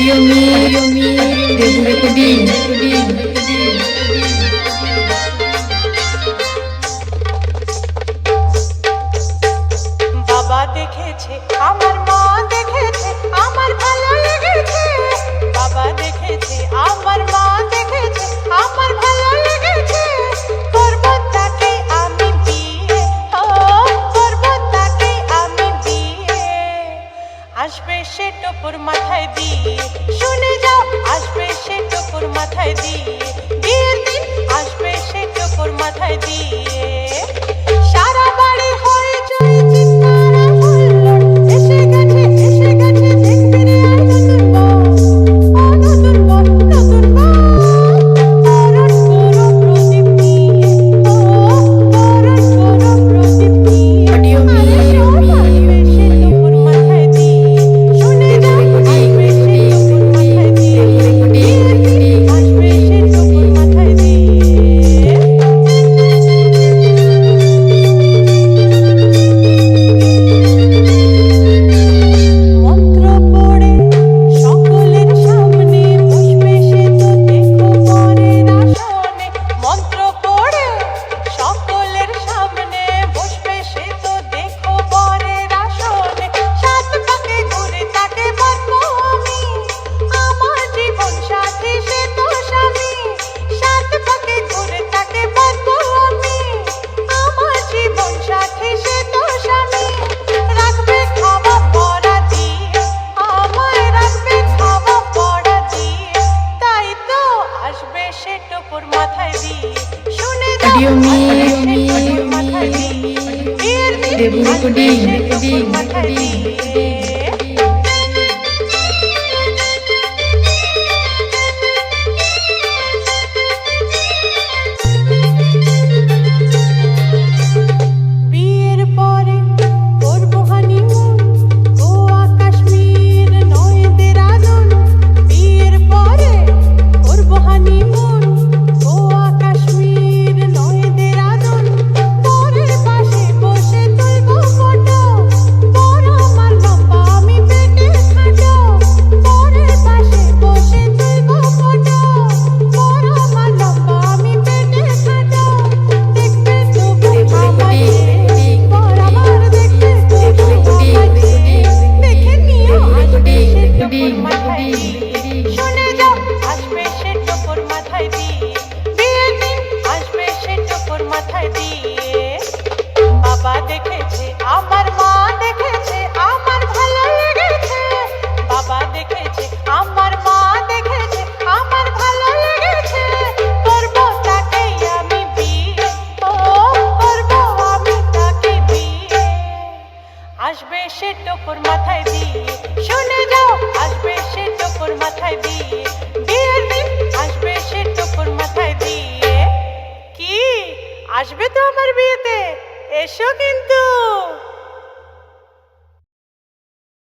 বাবা দেখেছে, আমার মা দেখেছে, আমার ভালো লেগেছে। বাবা দেখেছে, আমার মা দেখেছে, আমার ভালো লেগেছে। করব তাকে আমি বিয়ে, ও করব তাকে আমি বিয়ে। আসবে সে টোপর মাথায় দিয়ে, শুনে যাও, আসবে সে টোপর মাথায় দিয়ে। বিয়ের দিন আসবে সে টোপর মাথায় দিয়ে। সারা বাড়ি হয়ে চলে চিৎকার হুল্লোড়, এসে গেছে দেখবি রে আর নতুন বউ, ও নতুন বউ, নতুন বউ। বরণ করো প্রদীপ নিয়ে, ও বরণ করো প্রদীপ নিয়ে। আরে সব আসবে সে টোপর মাথায় দিয়ে, শুনে যাও, আসবে সে টোপর মাথায় দিয়ে। বিয়ের দিন আসবে সে টোপর মাথায় দিয়ে। মন্ত্র পড়ে সকলের সামনে বসবে সে তো দেখো বরের আসনে। মন্ত্র পড়ে সকলের সামনে বসবে সে তো দেখো বরের আসনে। সাত পাকে ঘুরে তাকে বলবো আমি, আমার জীবন সাথী সে তো স্বামী। সাত পাকে ঘুরে তাকে বলবো আমি, আমার জীবন সাথী সে তো স্বামী। রাখবে খাওয়া পড়া দিয়ে, আমায় রাখবে খাওয়া পড়া দিয়ে। তাই তো আসবে সে টোপর মাথায় দিয়ে, শুনে যাও, আসবে সে টোপর মাথায় দিয়ে। বিয়ের দিন আসবে সে টোপর মাথায় দিয়ে। বিয়ের পরে করবো হানিমুন, গোয়া কাশ্মীর নয় দেরাদুন। বিয়ের পরে করবো হানিমুন, গোয়া কাশ্মীর নয় দেরাদুন। বরের পাশে বসে তুলবো ফটো, বর আমার লম্বা আমি পেটে খাটো। বরের পাশে বসে তুলবো ফটো, বর আমার লম্বা আমি পেটে খাটো। দেখবে তবু আমাকে, বর আমার দেখবে তবু আমাকে। দেখে নিও, আসবে সে টোপর মাথায় দিয়ে, শুনে যাও, আসবে সে টোপর মাথায় দিয়ে। বিয়ের দিন আসবে সে টোপর মাথায় দিয়ে। বাবা দেখেছে, আমার মা দেখেছে, আমার ভালো লেগেছে। বাবা দেখেছে, আমার মা দেখেছে, আমার ভালো লেগেছে। করব তাকে আমি বিয়ে, ও করব আমি তাকে বিয়ে। আসবে সে টোপর মাথায় দিয়ে, শুনে যাও, আসবে সে টোপর মাথায় দিয়ে। বিয়ের দিন আসবে সে টোপর মাথায় দিয়ে। কি আসবে তো আমার বিয়েতে? এসো কিন্তু।